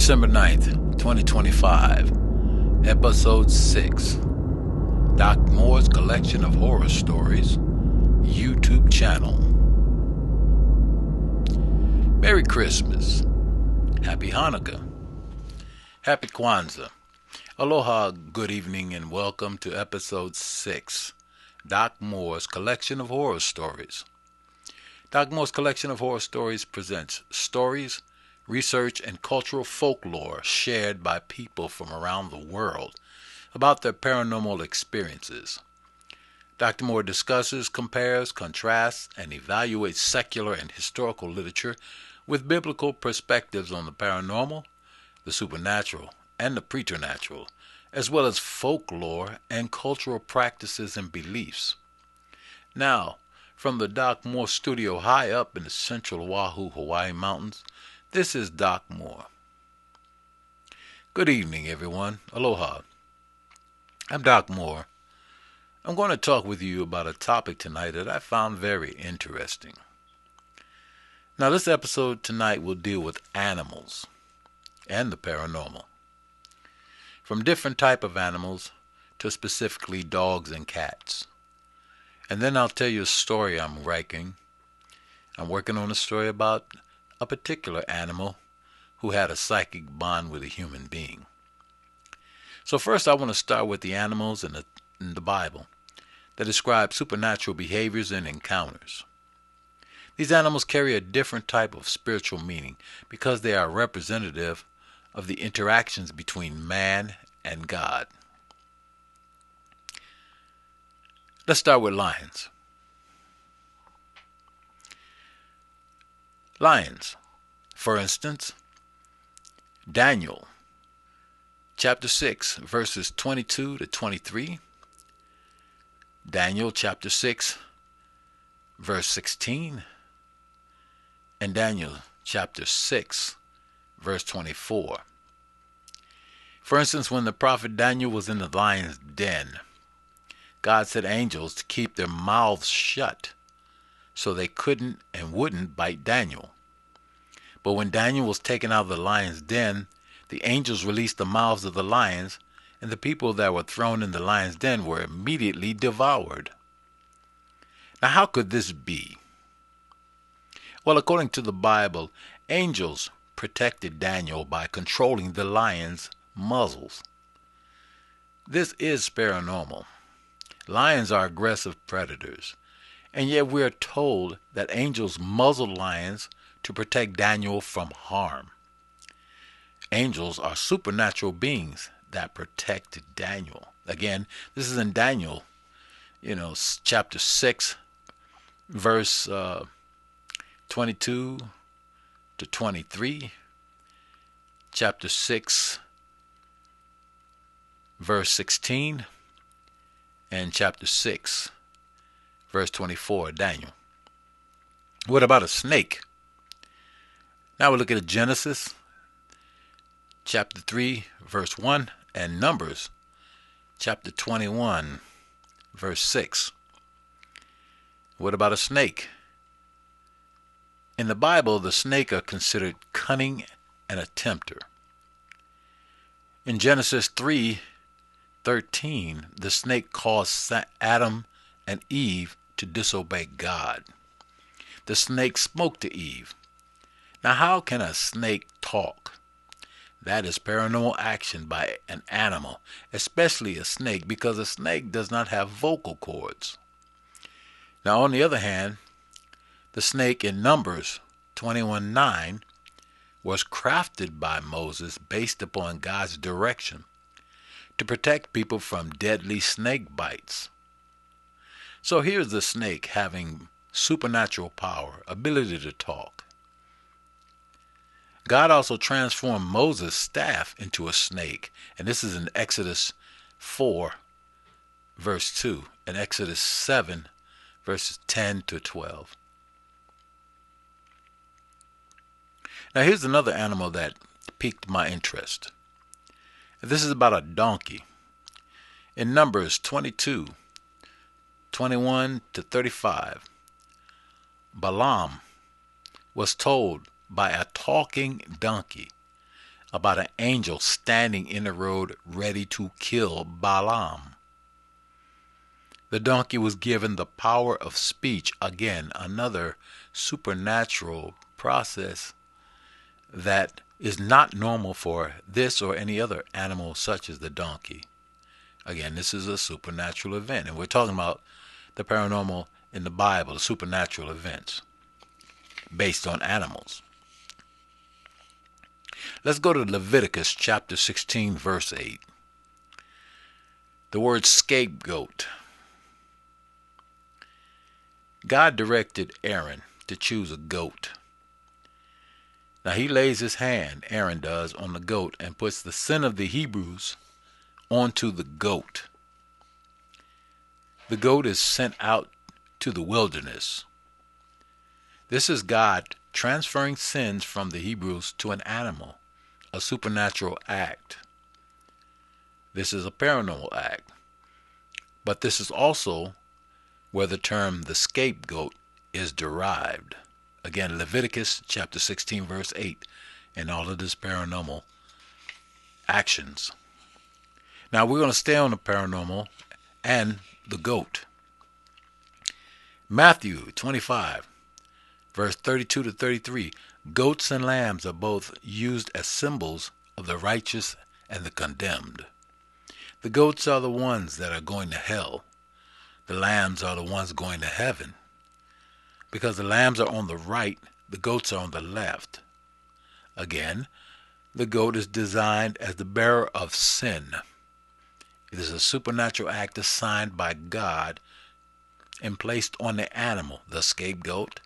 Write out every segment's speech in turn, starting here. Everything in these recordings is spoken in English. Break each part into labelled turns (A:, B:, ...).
A: December 9th, 2025, Episode 6, Doc Moore's Collection of Horror Stories, YouTube channel. Merry Christmas, Happy Hanukkah, Happy Kwanzaa, Aloha, good evening, and welcome to Episode 6, Doc Moore's Collection of Horror Stories. Doc Moore's Collection of Horror Stories presents stories, research, and cultural folklore shared by people from around the world about their paranormal experiences. Dr. Moore discusses, compares, contrasts, and evaluates secular and historical literature with biblical perspectives on the paranormal, the supernatural, and the preternatural, as well as folklore and cultural practices and beliefs. Now, from the Doc Moore studio high up in the central Oahu, Hawaii mountains, this is Doc Moore. Good evening, everyone. Aloha. I'm Doc Moore. I'm going to talk with you about a topic tonight that I found very interesting. Now, this episode tonight will deal with animals and the paranormal. From different type of animals to specifically dogs and cats. And then I'll tell you a story I'm writing. I'm working on a story about a particular animal who had a psychic bond with a human being. So first I want to start with the animals in the Bible that describe supernatural behaviors and encounters. These animals carry a different type of spiritual meaning because they are representative of the interactions between man and God. Let's start with lions. Lions, for instance, Daniel, chapter 6, verses 22 to 23, Daniel, chapter 6, verse 16, and Daniel, chapter 6, verse 24. For instance, when the prophet Daniel was in the lion's den, God sent angels to keep their mouths shut so they couldn't and wouldn't bite Daniel. But when Daniel was taken out of the lion's den, the angels released the mouths of the lions, and the people that were thrown in the lion's den were immediately devoured. Now, how could this be? Well, according to the Bible, angels protected Daniel by controlling the lions' muzzles. This is paranormal. Lions are aggressive predators. And yet we are told that angels muzzled lions to protect Daniel from harm. Angels are supernatural beings that protected Daniel. Again, this is in Daniel, chapter 6, verse 22 to 23. Chapter 6, verse 16. And chapter 6, verse 24, Daniel. What about a snake? Now we look at Genesis, chapter 3, verse 1, and Numbers, chapter 21, verse 6. What about a snake? In the Bible, the snake are considered cunning and a tempter. In Genesis 3:13, the snake caused Adam and Eve to disobey God. The snake spoke to Eve. Now, how can a snake talk? That is paranormal action by an animal, especially a snake, because a snake does not have vocal cords. Now, on the other hand, the snake in Numbers 21:9 was crafted by Moses based upon God's direction to protect people from deadly snake bites. So here's the snake having supernatural power, ability to talk. God also transformed Moses' staff into a snake, and this is in Exodus 4, verse 2, and Exodus 7, verses 10 to 12. Now here's another animal that piqued my interest. This is about a donkey. In Numbers 22:21 to 35, Balaam was told by a talking donkey about an angel standing in the road ready to kill Balaam. The donkey was given the power of speech. Again, another supernatural process that is not normal for this or any other animal such as the donkey. Again, this is a supernatural event, and we're talking about the paranormal in the Bible, the supernatural events based on animals. Let's go to Leviticus chapter 16, verse 8. The word scapegoat. God directed Aaron to choose a goat. Now he lays his hand, Aaron does, on the goat and puts the sin of the Hebrews onto the goat. The goat is sent out to the wilderness. This is God transferring sins from the Hebrews to an animal, a supernatural act. This is a paranormal act. But this is also where the term the scapegoat is derived. Again, Leviticus chapter 16, verse 8, and all of this paranormal actions. Now we're going to stay on the paranormal and the goat. Matthew 25, verse 32 to 33. Goats and lambs are both used as symbols of the righteous and the condemned. The goats are the ones that are going to hell. The lambs are the ones going to heaven. Because the lambs are on the right, the goats are on the left. Again, the goat is designed as the bearer of sin. It is a supernatural act assigned by God and placed on the animal, the scapegoat,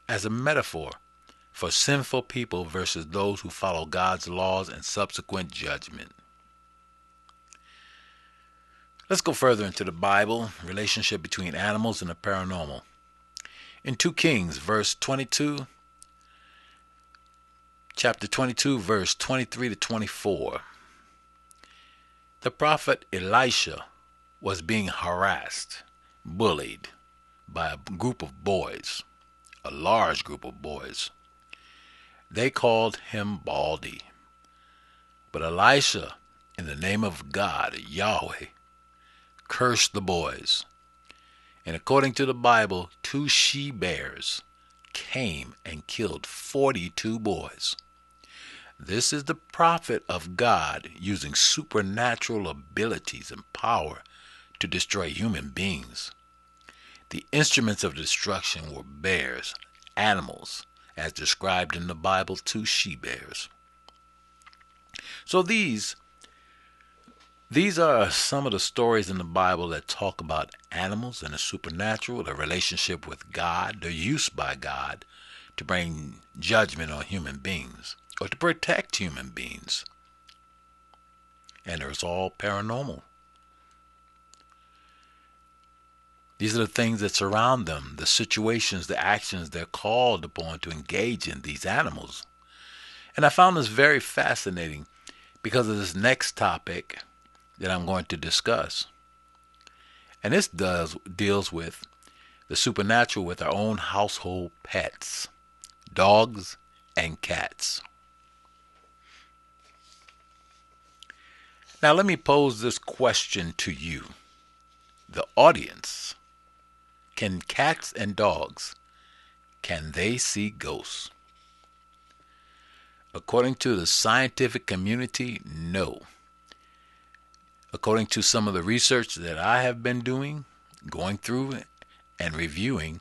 A: as a metaphor for sinful people versus those who follow God's laws and subsequent judgment. Let's go further into the Bible, relationship between animals and the paranormal. In 2 Kings, chapter 22, verse 23 to 24, the prophet Elisha was being harassed, bullied by a group of boys, a large group of boys. They called him Baldy. But Elisha, in the name of God, Yahweh, cursed the boys. And according to the Bible, 2 she-bears came and killed 42 boys. This is the prophet of God using supernatural abilities and power to destroy human beings. The instruments of destruction were bears, animals, as described in the Bible, 2 she-bears. So these are some of the stories in the Bible that talk about animals and the supernatural, the relationship with God, their use by God to bring judgment on human beings or to protect human beings. And it's all paranormal. These are the things that surround them, the situations, the actions they're called upon to engage in, these animals. And I found this very fascinating because of this next topic that I'm going to discuss. And this deals with the supernatural with our own household pets, dogs and cats. Now let me pose this question to you, the audience. Can cats and dogs, can they see ghosts? According to the scientific community, no. According to some of the research that I have been doing, going through and reviewing,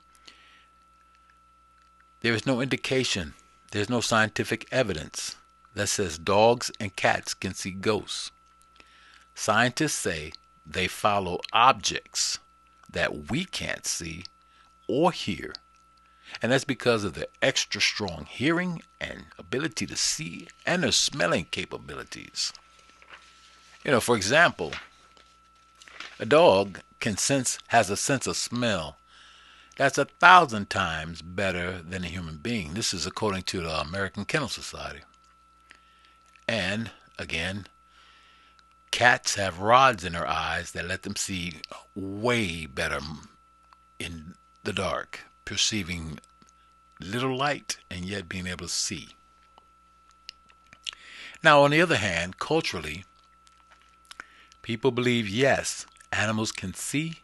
A: there is no indication, there's no scientific evidence that says dogs and cats can see ghosts. Scientists say they follow objects that we can't see or hear, and that's because of their extra strong hearing and ability to see and their smelling capabilities. For example, a dog has a sense of smell that's 1,000 times better than a human being. This is according to the American Kennel Society. And again, cats have rods in their eyes that let them see way better in the dark, perceiving little light and yet being able to see. Now, on the other hand, culturally, people believe yes, animals can see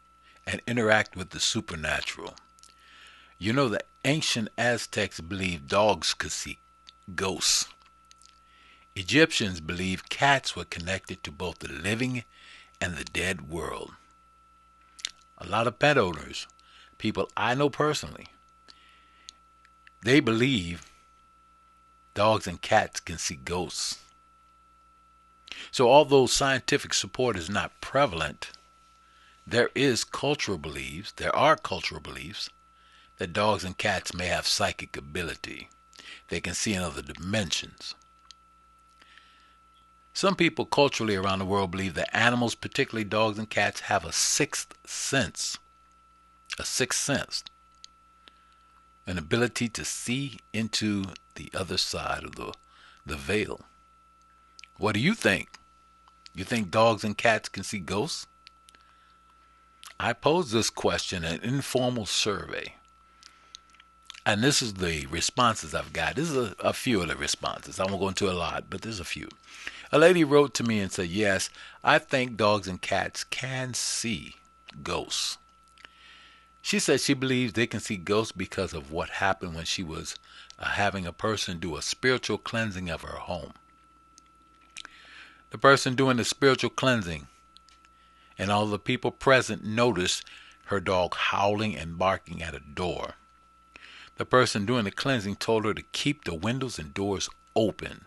A: and interact with the supernatural. You know, the ancient Aztecs believed dogs could see ghosts. Egyptians believed cats were connected to both the living and the dead world. A lot of pet owners, people I know personally, they believe dogs and cats can see ghosts. So although scientific support is not prevalent, there are cultural beliefs that dogs and cats may have psychic ability. They can see in other dimensions. Some people culturally around the world believe that animals, particularly dogs and cats, have a sixth sense. A sixth sense. An ability to see into the other side of the veil. What do you think? You think dogs and cats can see ghosts? I posed this question in an informal survey. And this is the responses I've got. This is a few of the responses. I won't go into a lot, but there's a few. A lady wrote to me and said, yes, I think dogs and cats can see ghosts. She said she believes they can see ghosts because of what happened when she was having a person do a spiritual cleansing of her home. The person doing the spiritual cleansing and all the people present noticed her dog howling and barking at a door. The person doing the cleansing told her to keep the windows and doors open.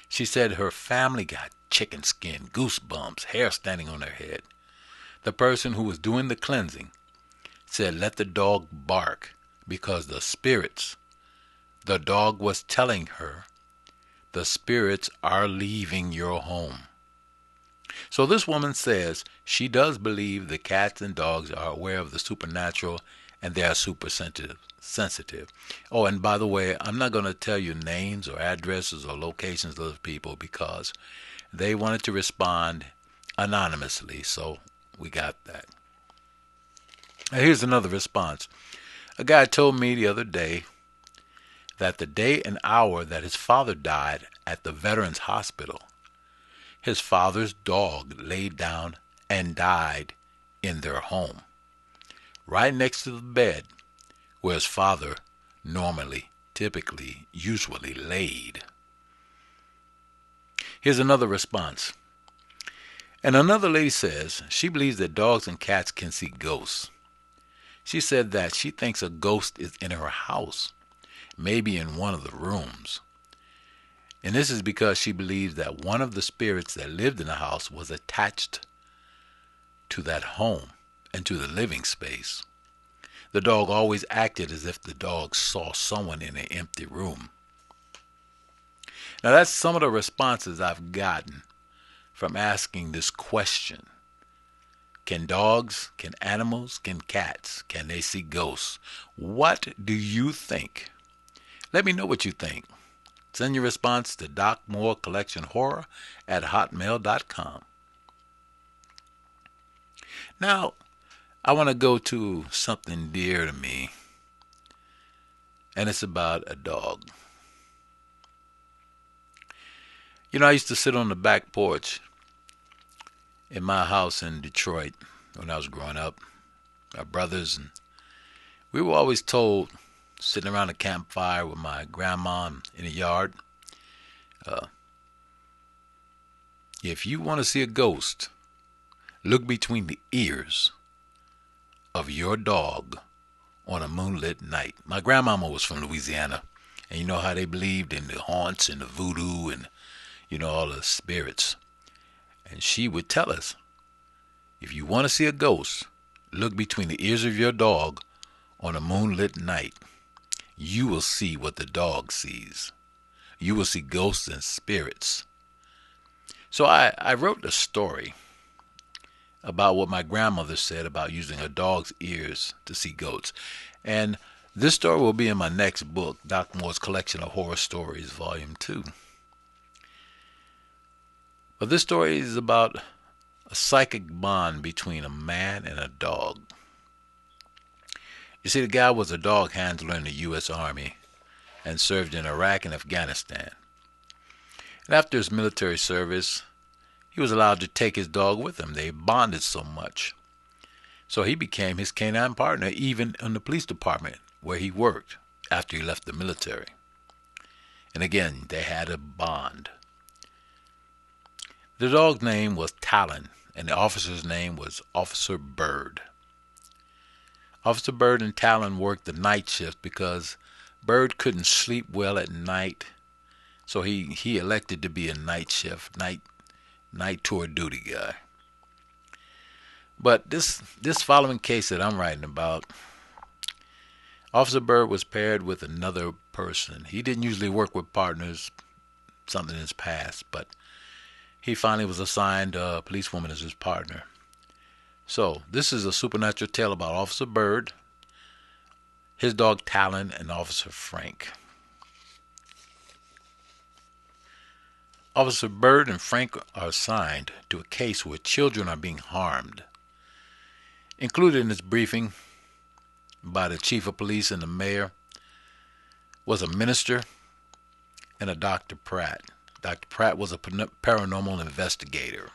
A: She said her family got chicken skin, goosebumps, hair standing on their head. The person who was doing the cleansing said let the dog bark because the dog was telling her, the spirits are leaving your home. So this woman says she does believe the cats and dogs are aware of the supernatural and they are super sensitive. Oh, and by the way, I'm not going to tell you names or addresses or locations of those people because they wanted to respond anonymously, so we got that. Now here's another response. A guy told me the other day that the day and hour that his father died at the Veterans Hospital, his father's dog laid down and died in their home, right next to the bed where his father usually laid. Here's another response. And another lady says she believes that dogs and cats can see ghosts. She said that she thinks a ghost is in her house, maybe in one of the rooms. And this is because she believes that one of the spirits that lived in the house was attached to that home and to the living space. The dog always acted as if the dog saw someone in an empty room. Now that's some of the responses I've gotten from asking this question. Can dogs, can animals, can cats, can they see ghosts? What do you think? Let me know what you think. Send your response to docmorecollectionhorror@hotmail.com. Now, I want to go to something dear to me, and it's about a dog. You know, I used to sit on the back porch in my house in Detroit when I was growing up. My brothers, and we were always told, sitting around a campfire with my grandma in the yard, if you want to see a ghost, look between the ears of your dog on a moonlit night. My grandmama was from Louisiana, and you know how they believed in the haunts and the voodoo and, you know, all the spirits. And she would tell us, if you want to see a ghost, look between the ears of your dog on a moonlit night. You will see what the dog sees. You will see ghosts and spirits. So I wrote a story about what my grandmother said about using a dog's ears to see ghosts. And this story will be in my next book, Doc Moore's Collection of Horror Stories, Volume 2. But this story is about a psychic bond between a man and a dog. You see, the guy was a dog handler in the U.S. Army and served in Iraq and Afghanistan. And after his military service, he was allowed to take his dog with him. They bonded so much. So he became his canine partner even in the police department where he worked after he left the military. And again, they had a bond. The dog's name was Talon, and the officer's name was Officer Bird. Officer Bird and Talon worked the night shift because Bird couldn't sleep well at night, so he elected to be a night shift, night tour duty guy. But this following case that I'm writing about, Officer Bird was paired with another person. He didn't usually work with partners, something in his past, but he finally was assigned a policewoman as his partner. So this is a supernatural tale about Officer Bird, his dog Talon, and Officer Frank. Officer Bird and Frank are assigned to a case where children are being harmed. Included in this briefing by the chief of police and the mayor was a minister and a Dr. Pratt. Dr. Pratt was a paranormal investigator.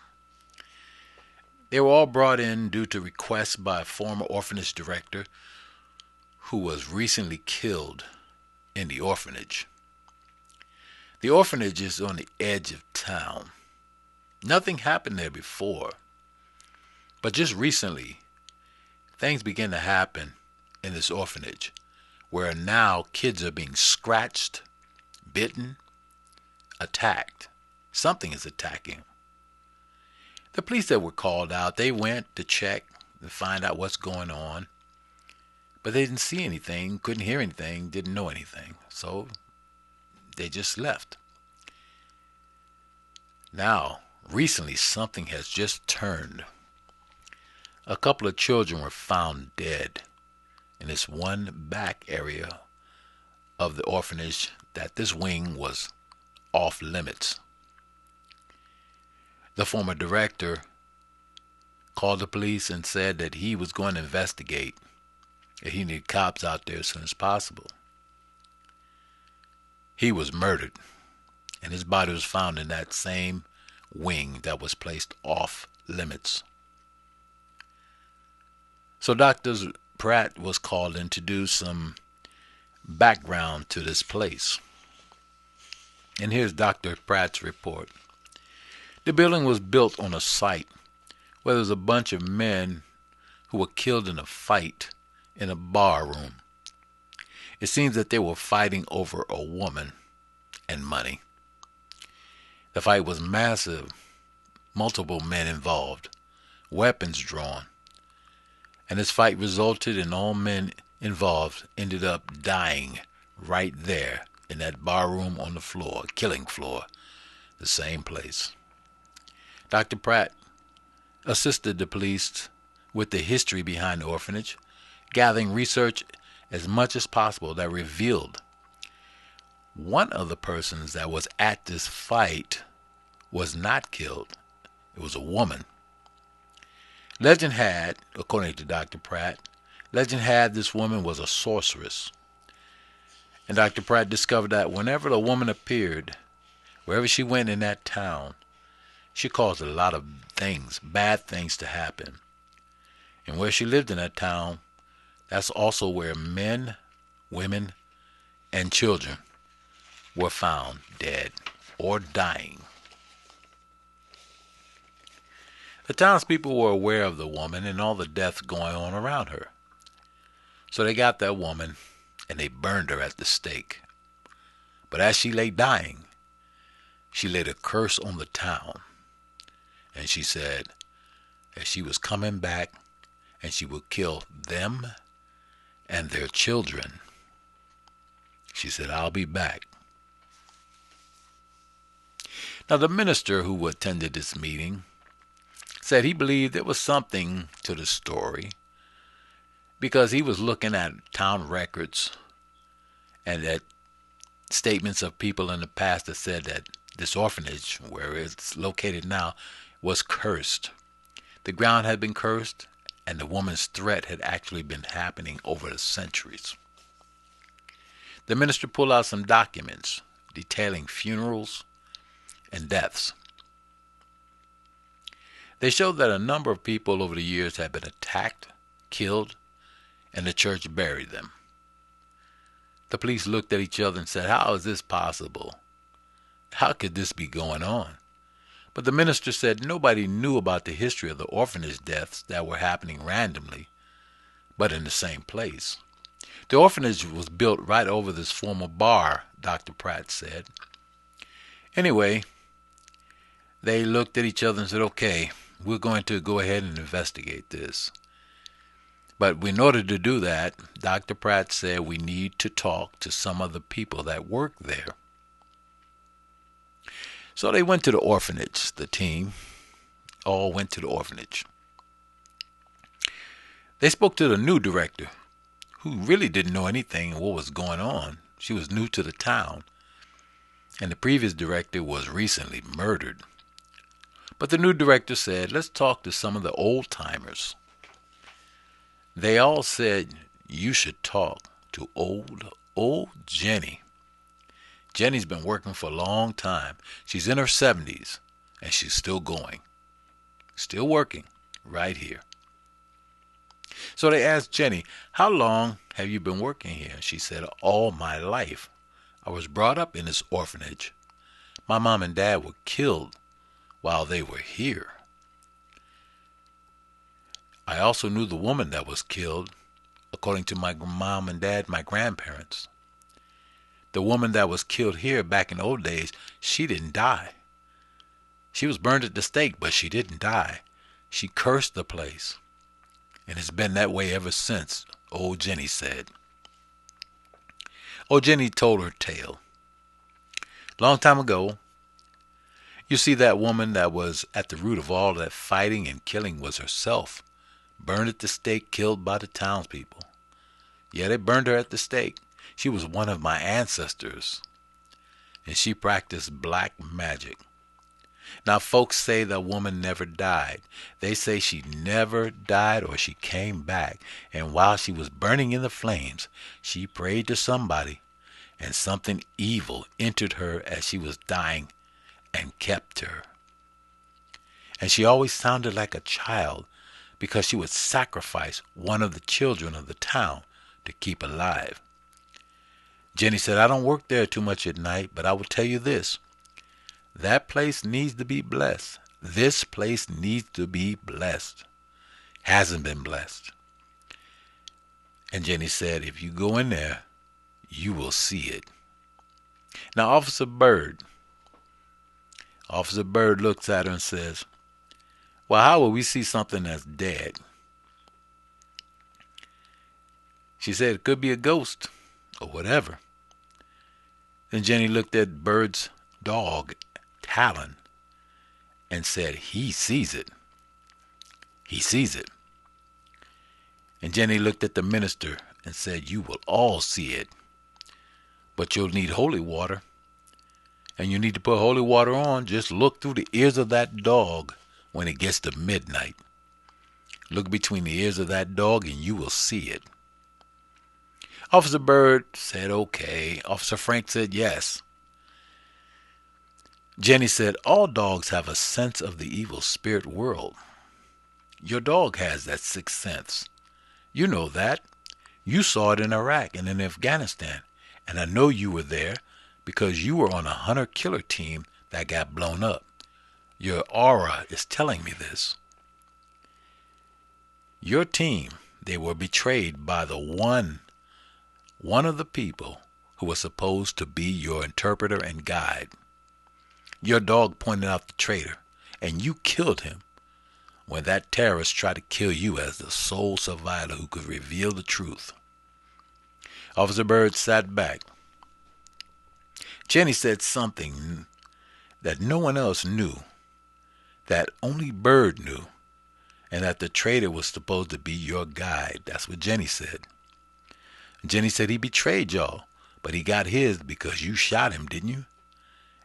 A: They were all brought in due to requests by a former orphanage director who was recently killed in the orphanage. The orphanage is on the edge of town. Nothing happened there before, but just recently, things began to happen in this orphanage where now kids are being scratched, bitten, attacked. Something is attacking them. The police that were called out, they went to check and find out what's going on, but they didn't see anything, couldn't hear anything, didn't know anything, so they just left. Now, recently something has just turned. A couple of children were found dead in this one back area of the orphanage that this wing was off limits. The former director called the police and said that he was going to investigate, that he needed cops out there as soon as possible. He was murdered, and his body was found in that same wing that was placed off limits. So Dr. Pratt was called in to do some background to this place. And here's Dr. Pratt's report. The building was built on a site where there was a bunch of men who were killed in a fight in a bar room. It seems that they were fighting over a woman and money. The fight was massive, multiple men involved, weapons drawn, and this fight resulted in all men involved ended up dying right there in that bar room on the floor, killing floor, the same place. Dr. Pratt assisted the police with the history behind the orphanage, gathering research as much as possible that revealed one of the persons that was at this fight was not killed. It was a woman. Legend had, according to Dr. Pratt, legend had this woman was a sorceress. And Dr. Pratt discovered that whenever a woman appeared, wherever she went in that town, she caused a lot of things, bad things to happen. And where she lived in that town, that's also where men, women, and children were found dead or dying. The townspeople were aware of the woman and all the deaths going on around her. So they got that woman and they burned her at the stake. But as she lay dying, she laid a curse on the town. And she said that she was coming back and she would kill them and their children. She said, "I'll be back." Now the minister who attended this meeting said he believed there was something to the story because he was looking at town records and at statements of people in the past that said that this orphanage, where it's located now, was cursed. The ground had been cursed, and the woman's threat had actually been happening over the centuries. The minister pulled out some documents detailing funerals and deaths. They showed that a number of people over the years had been attacked, killed, and the church buried them. The police looked at each other and said, "How is this possible? How could this be going on?" But the minister said nobody knew about the history of the orphanage deaths that were happening randomly, but in the same place. The orphanage was built right over this former bar, Dr. Pratt said. Anyway, they looked at each other and said, "Okay, we're going to go ahead and investigate this." But in order to do that, Dr. Pratt said we need to talk to some of the people that work there. So they went to the orphanage. The team all went to the orphanage. They spoke to the new director, who really didn't know anything of what was going on. She was new to the town, and the previous director was recently murdered. But the new director said, "Let's talk to some of the old-timers." They all said, "You should talk to old Jenny. Jenny's been working for a long time. She's in her 70s, and she's still going. Still working right here." So they asked Jenny, "How long have you been working here?" She said, "All my life. I was brought up in this orphanage. My mom and dad were killed while they were here. I also knew the woman that was killed, according to my mom and dad, my grandparents. The woman that was killed here back in the old days, she didn't die. She was burned at the stake, but she didn't die. She cursed the place. And it's been that way ever since," old Jenny said. Old Jenny told her tale. Long time ago, you see, that woman that was at the root of all that fighting and killing was herself, burned at the stake, killed by the townspeople. Yeah, they burned her at the stake. She was one of my ancestors, and she practiced black magic. Now, folks say the woman never died. They say she never died or she came back, and while she was burning in the flames, she prayed to somebody, and something evil entered her as she was dying and kept her. And she always sounded like a child because she would sacrifice one of the children of the town to keep alive. Jenny said, "I don't work there too much at night, but I will tell you this. That place needs to be blessed. This place needs to be blessed. Hasn't been blessed." And Jenny said, "If you go in there, you will see it." Now, Officer Bird looks at her and says, "Well, how will we see something that's dead?" She said, "It could be a ghost or whatever." Then Jenny looked at Bird's dog, Talon, and said, "He sees it. He sees it." And Jenny looked at the minister and said, "You will all see it, but you'll need holy water. And you need to put holy water on. Just look through the ears of that dog when it gets to midnight. Look between the ears of that dog and you will see it." Officer Bird said, "Okay." Officer Frank said, "Yes." Jenny said, "All dogs have a sense of the evil spirit world. Your dog has that sixth sense. You know that. You saw it in Iraq and in Afghanistan. And I know you were there because you were on a hunter-killer team that got blown up. Your aura is telling me this. Your team, they were betrayed by the one of the people who was supposed to be your interpreter and guide. Your dog pointed out the traitor, and you killed him when that terrorist tried to kill you as the sole survivor who could reveal the truth." Officer Bird sat back. Jenny said something that no one else knew, that only Bird knew, and that the traitor was supposed to be your guide. That's what Jenny said. Jenny said, "He betrayed y'all, but he got his because you shot him, didn't you?"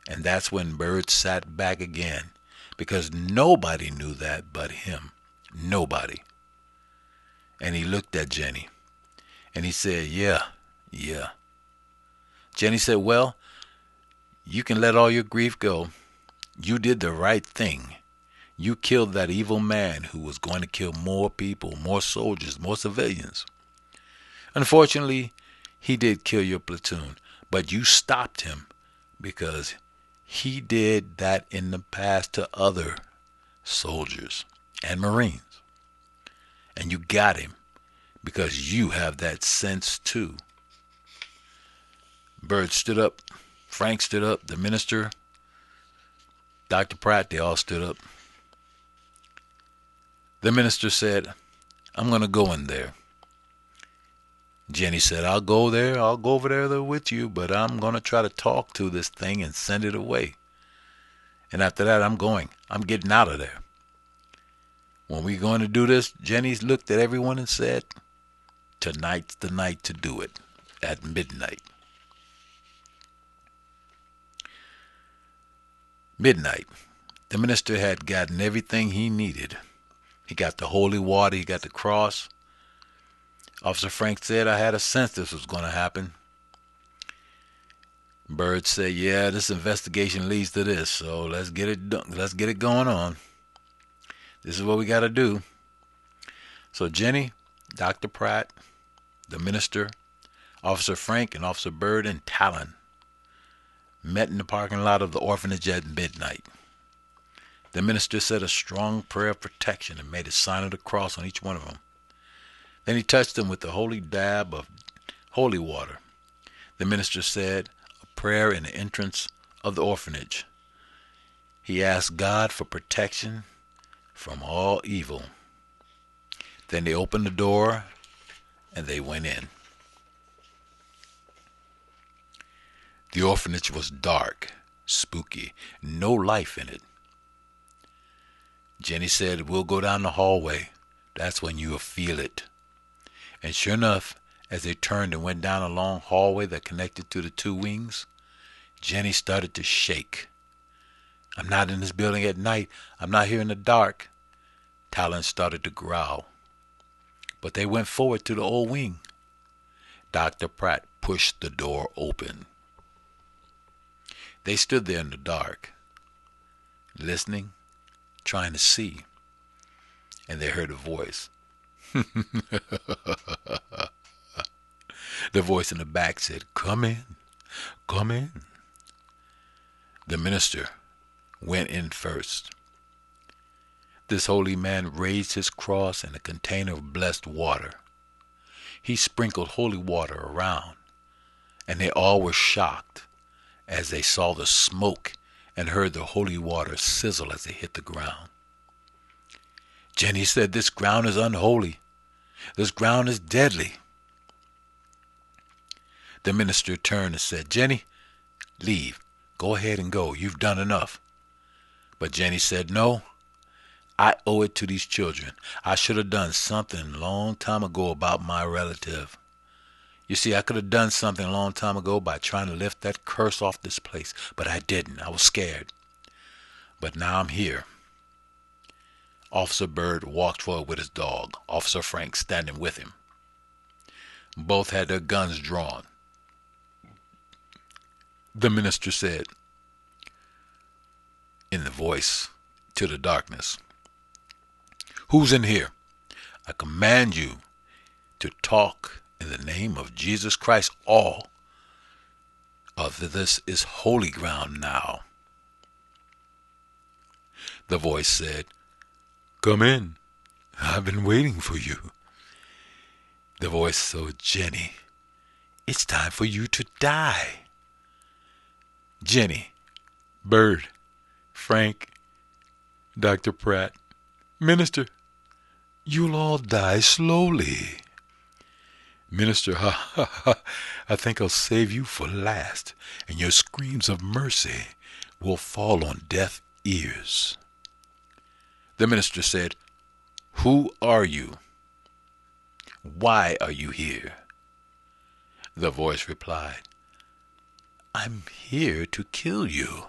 A: And that's when Bird sat back again, because nobody knew that but him. Nobody. And he looked at Jenny, and he said, Yeah. Jenny said, "Well, you can let all your grief go. You did the right thing. You killed that evil man who was going to kill more people, more soldiers, more civilians. Unfortunately, he did kill your platoon, but you stopped him because he did that in the past to other soldiers and Marines. And you got him because you have that sense too. Byrd stood up. Frank stood up. The minister, Dr. Pratt, they all stood up. The minister said, I'm going to go in there. Jenny said, I'll go there. I'll go over there with you, but I'm going to try to talk to this thing and send it away. And after that, I'm going. I'm getting out of there. When we're going to do this, Jenny looked at everyone and said, tonight's the night to do it, at midnight. Midnight. The minister had gotten everything he needed. He got the holy water. He got the cross. Officer Frank said, I had a sense this was going to happen. Byrd said, yeah, this investigation leads to this, so let's get it done. Let's get it going on. This is what we got to do. So Jenny, Dr. Pratt, the minister, Officer Frank, and Officer Byrd and Talon met in the parking lot of the orphanage at midnight. The minister said a strong prayer of protection and made a sign of the cross on each one of them. Then he touched them with the holy dab of holy water. The minister said a prayer in the entrance of the orphanage. He asked God for protection from all evil. Then they opened the door and they went in. The orphanage was dark, spooky, no life in it. Jenny said, we'll go down the hallway. That's when you'll feel it. And sure enough, as they turned and went down a long hallway that connected to the two wings, Jenny started to shake. I'm not in this building at night. I'm not here in the dark. Talon started to growl. But they went forward to the old wing. Dr. Pratt pushed the door open. They stood there in the dark, listening, trying to see. And they heard a voice. The voice in the back said, come in, come in. The minister went in first. This holy man raised his cross in a container of blessed water. He sprinkled holy water around, and they all were shocked as they saw the smoke and heard the holy water sizzle as they hit the ground. Jenny said, this ground is unholy. This ground is deadly. The minister turned and said, Jenny, leave. Go ahead and go. You've done enough. But Jenny said, no, I owe it to these children. I should have done something a long time ago about my relative. You see, I could have done something a long time ago by trying to lift that curse off this place, but I didn't. I was scared. But now I'm here. Officer Byrd walked forward with his dog, Officer Frank standing with him. Both had their guns drawn. The minister said, in the voice to the darkness, who's in here? I command you to talk in the name of Jesus Christ. All of this is holy ground now. The voice said, come in. I've been waiting for you. The voice told Jenny, it's time for you to die. Jenny, Byrd, Frank, Dr. Pratt, Minister, you'll all die slowly. Minister, I think I'll save you for last, and your screams of mercy will fall on deaf ears. The minister said, who are you? Why are you here? The voice replied, I'm here to kill you.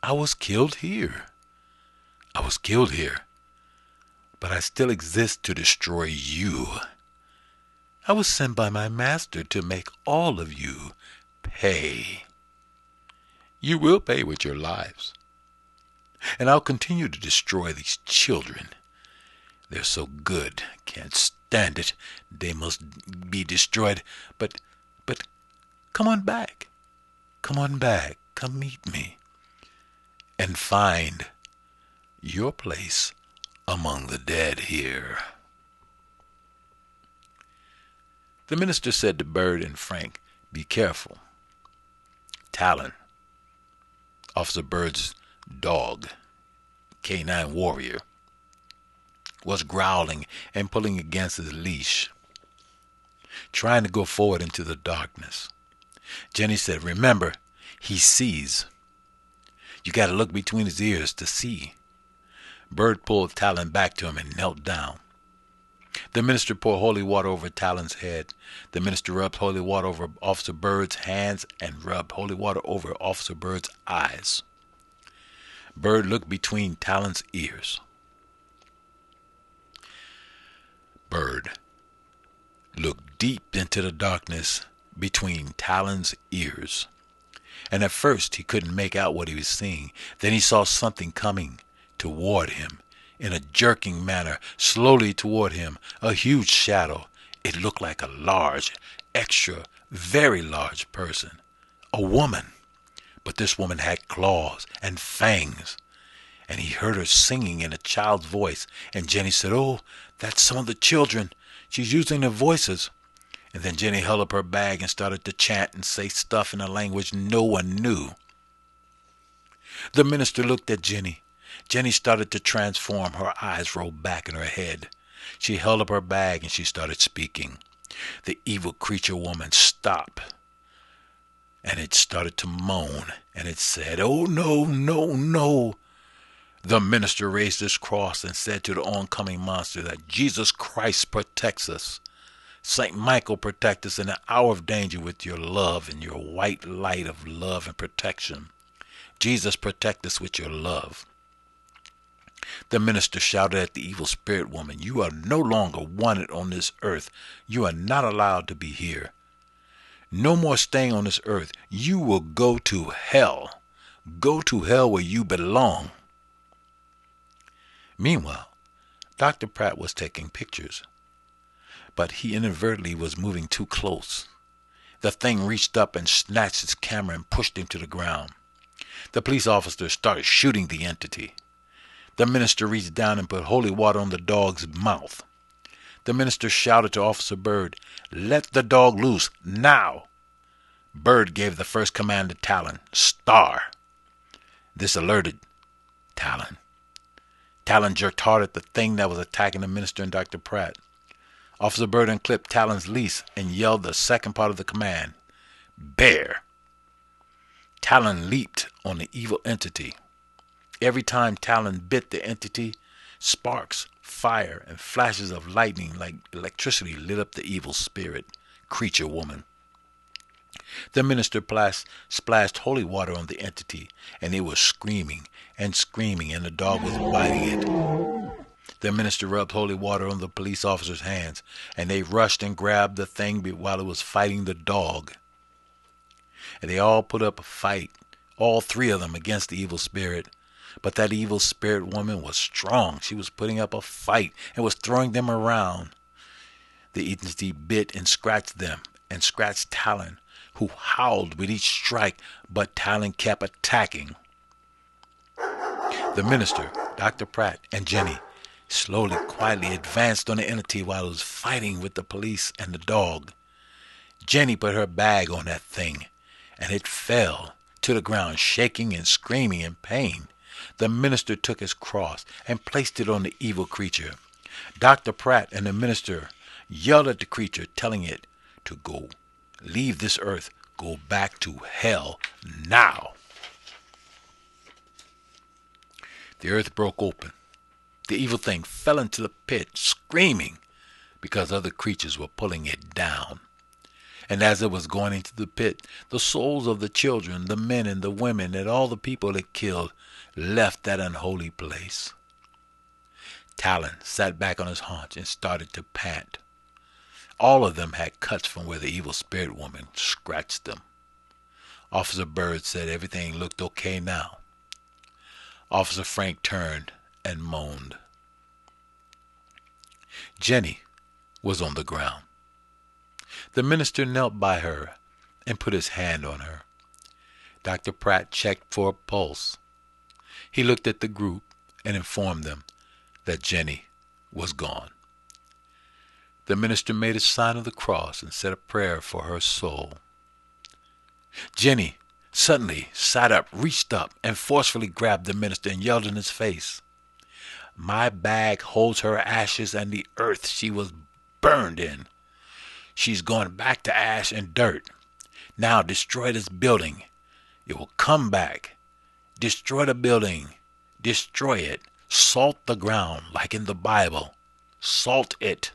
A: I was killed here. I was killed here, but I still exist to destroy you. I was sent by my master to make all of you pay. You will pay with your lives. And I'll continue to destroy these children. They're so good. Can't stand it. They must be destroyed. But come on back. Come on back. Come meet me. And find your place among the dead here. The minister said to Bird and Frank, be careful. Talon, Officer Bird's dog, K9 warrior, was growling and pulling against his leash, trying to go forward into the darkness. Jenny said, remember, he sees. You got to look between his ears to see. Bird pulled Talon back to him and knelt down. The minister poured holy water over Talon's head. The minister rubbed holy water over Officer Bird's hands and rubbed holy water over Officer Bird's eyes. Bird looked between Talon's ears. Bird looked deep into the darkness between Talon's ears. And at first he couldn't make out what he was seeing. Then he saw something coming toward him in a jerking manner, slowly toward him, a huge shadow. It looked like a large, extra, very large person, a woman. But this woman had claws and fangs. And he heard her singing in a child's voice. And Jenny said, oh, that's some of the children. She's using their voices. And then Jenny held up her bag and started to chant and say stuff in a language no one knew. The minister looked at Jenny. Jenny started to transform. Her eyes rolled back in her head. She held up her bag and she started speaking. The evil creature woman stopped. And it started to moan. And it said, oh, no, no, no. The minister raised his cross and said to the oncoming monster that Jesus Christ protects us. Saint Michael protect us in the hour of danger with your love and your white light of love and protection. Jesus protect us with your love. The minister shouted at the evil spirit woman, you are no longer wanted on this earth. You are not allowed to be here. No more staying on this earth. You will go to hell. Go to hell where you belong. Meanwhile, Dr. Pratt was taking pictures, but he inadvertently was moving too close. The thing reached up and snatched his camera and pushed him to the ground. The police officer started shooting the entity. The minister reached down and put holy water on the dog's mouth. The minister shouted to Officer Bird, let the dog loose, now. Bird gave the first command to Talon, Star. This alerted Talon. Talon jerked hard at the thing that was attacking the minister and Dr. Pratt. Officer Bird unclipped Talon's leash and yelled the second part of the command, Bear. Talon leaped on the evil entity. Every time Talon bit the entity, sparks, fire, and flashes of lightning like electricity lit up the evil spirit, creature woman. The minister splashed holy water on the entity, and it was screaming, and the dog was biting it. The minister rubbed holy water on the police officer's hands, and they rushed and grabbed the thing while it was fighting the dog. And they all put up a fight, all three of them against the evil spirit. But that evil spirit woman was strong. She was putting up a fight and was throwing them around. The entity bit and scratched them, and scratched Talon, who howled with each strike, but Talon kept attacking. The minister, Dr. Pratt, and Jenny slowly, quietly advanced on the entity while it was fighting with the police and the dog. Jenny put her bag on that thing, and it fell to the ground, shaking and screaming in pain. The minister took his cross and placed it on the evil creature. Dr. Pratt and the minister yelled at the creature, telling it to go, leave this earth, go back to hell now. The earth broke open. The evil thing fell into the pit, screaming, because other creatures were pulling it down. And as it was going into the pit, the souls of the children, the men and the women, and all the people it killed left that unholy place. Talon sat back on his haunch and started to pant. All of them had cuts from where the evil spirit woman scratched them. Officer Bird said everything looked okay now. Officer Frank turned and moaned. Jenny was on the ground. The minister knelt by her and put his hand on her. Dr. Pratt checked for a pulse. He looked at the group and informed them that Jenny was gone. The minister made a sign of the cross and said a prayer for her soul. Jenny suddenly sat up, reached up, and forcefully grabbed the minister and yelled in his face, "My bag holds her ashes and the earth she was burned in. She's going back to ash and dirt. Now destroy this building. It will come back. Destroy the building. Destroy it. Salt the ground, like in the Bible. Salt it.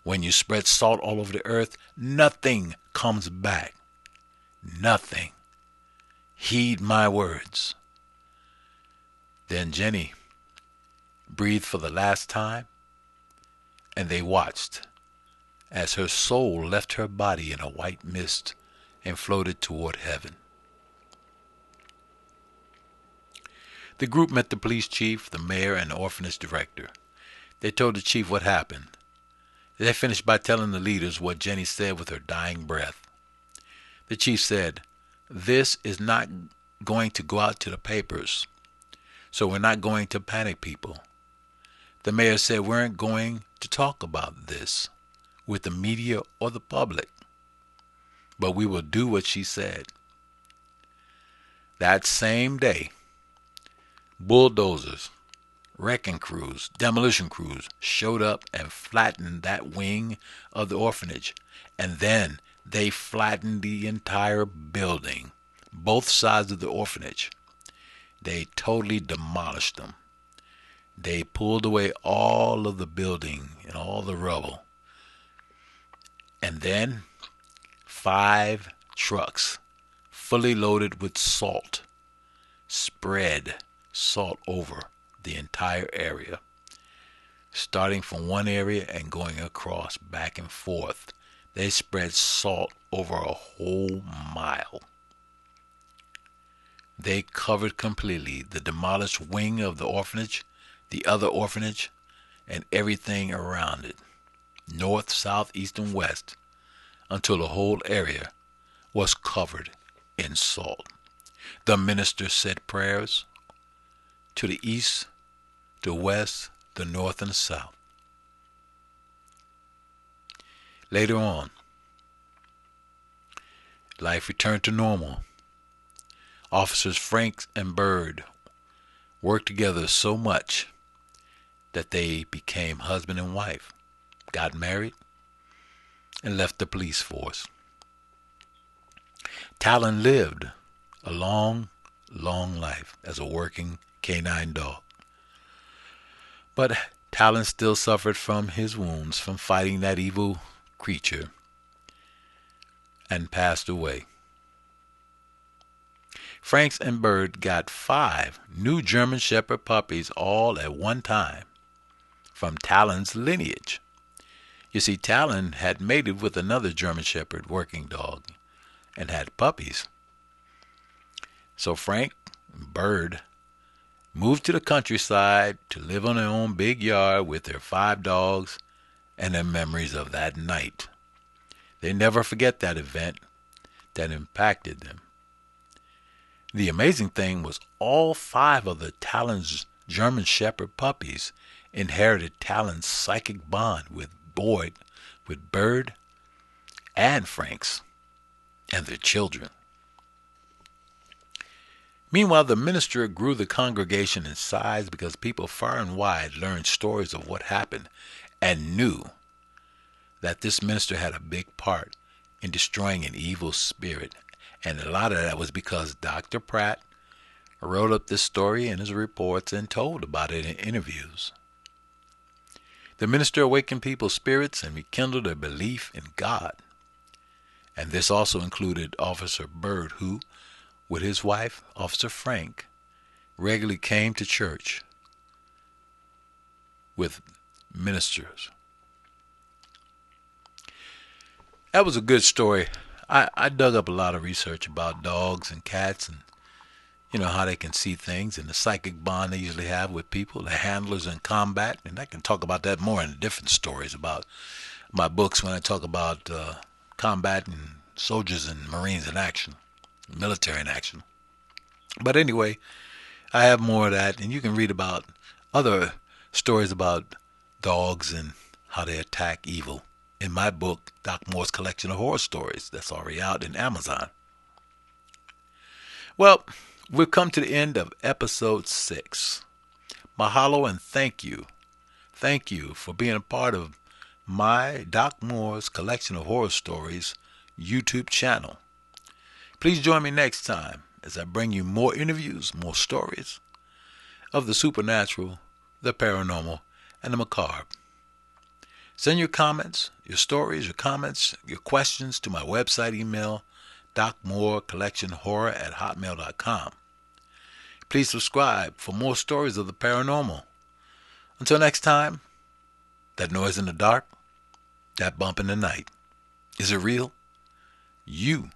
A: When you spread salt all over the earth, nothing comes back. Nothing. Heed my words." Then Jenny breathed for the last time, and they watched as her soul left her body in a white mist and floated toward heaven. The group met the police chief, the mayor, and the orphanage director. They told the chief what happened. They finished by telling the leaders what Jenny said with her dying breath. The chief said, "This is not going to go out to the papers, so we're not going to panic people." The mayor said, "We aren't going to talk about this with the media or the public, but we will do what she said." That same day, bulldozers, wrecking crews, demolition crews showed up and flattened that wing of the orphanage, and then they flattened the entire building, both sides of the orphanage. They totally demolished them. They pulled away all of the building and all the rubble. And then 5 trucks fully loaded with salt spread salt over the entire area, starting from one area and going across back and forth. They spread salt over a whole mile. They covered completely the demolished wing of the orphanage, the other orphanage, and everything around it, north, south, east, and west, until the whole area was covered in salt. The minister said prayers to the east, the west, the north, and the south. Later on, life returned to normal. Officers Frank and Bird worked together so much that they became husband and wife, got married, and left the police force. Talon lived a long, long life as a working canine dog. But Talon still suffered from his wounds from fighting that evil creature and passed away. Franks and Bird got 5 new German Shepherd puppies all at one time from Talon's lineage. You see, Talon had mated with another German Shepherd working dog and had puppies. So Frank and Bird moved to the countryside to live on their own big yard with their 5 dogs and their memories of that night. They never forget that event that impacted them. The amazing thing was all 5 of the Talon's German Shepherd puppies inherited Talon's psychic bond with Bird, and Franks, and their children. Meanwhile, the minister grew the congregation in size because people far and wide learned stories of what happened and knew that this minister had a big part in destroying an evil spirit. And a lot of that was because Dr. Pratt wrote up this story in his reports and told about it in interviews. The minister awakened people's spirits and rekindled their belief in God. And this also included Officer Bird, who, with his wife, Officer Frank, regularly came to church with ministers. That was a good story. I dug up a lot of research about dogs and cats, and how they can see things and the psychic bond they usually have with people, the handlers in combat. And I can talk about that more in different stories about my books when I talk about combat and soldiers and Marines in action, military in action. But anyway, I have more of that, and you can read about other stories about dogs and how they attack evil in my book, Doc Moore's Collection of Horror Stories, that's already out in Amazon. Well, we've come to the end of episode 6. Mahalo and thank you. Thank you for being a part of my Doc Moore's Collection of Horror Stories YouTube channel. Please join me next time as I bring you more interviews, more stories of the supernatural, the paranormal, and the macabre. Send your comments, your stories, your comments, your questions to my website email, docmoorecollectionhorror@hotmail.com. Please subscribe for more stories of the paranormal. Until next time, that noise in the dark, that bump in the night, is it real? You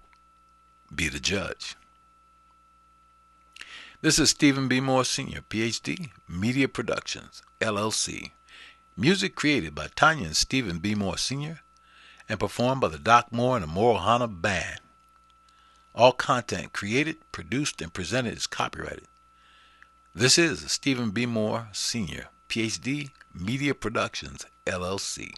A: be the judge. This is Stephen B. Moore Sr., Ph.D., Media Productions, LLC. Music created by Tanya and Stephen B. Moore Sr. and performed by the Doc Moore and the Morohana Band. All content created, produced, and presented is copyrighted. This is Stephen B. Moore Sr., Ph.D., Media Productions, LLC.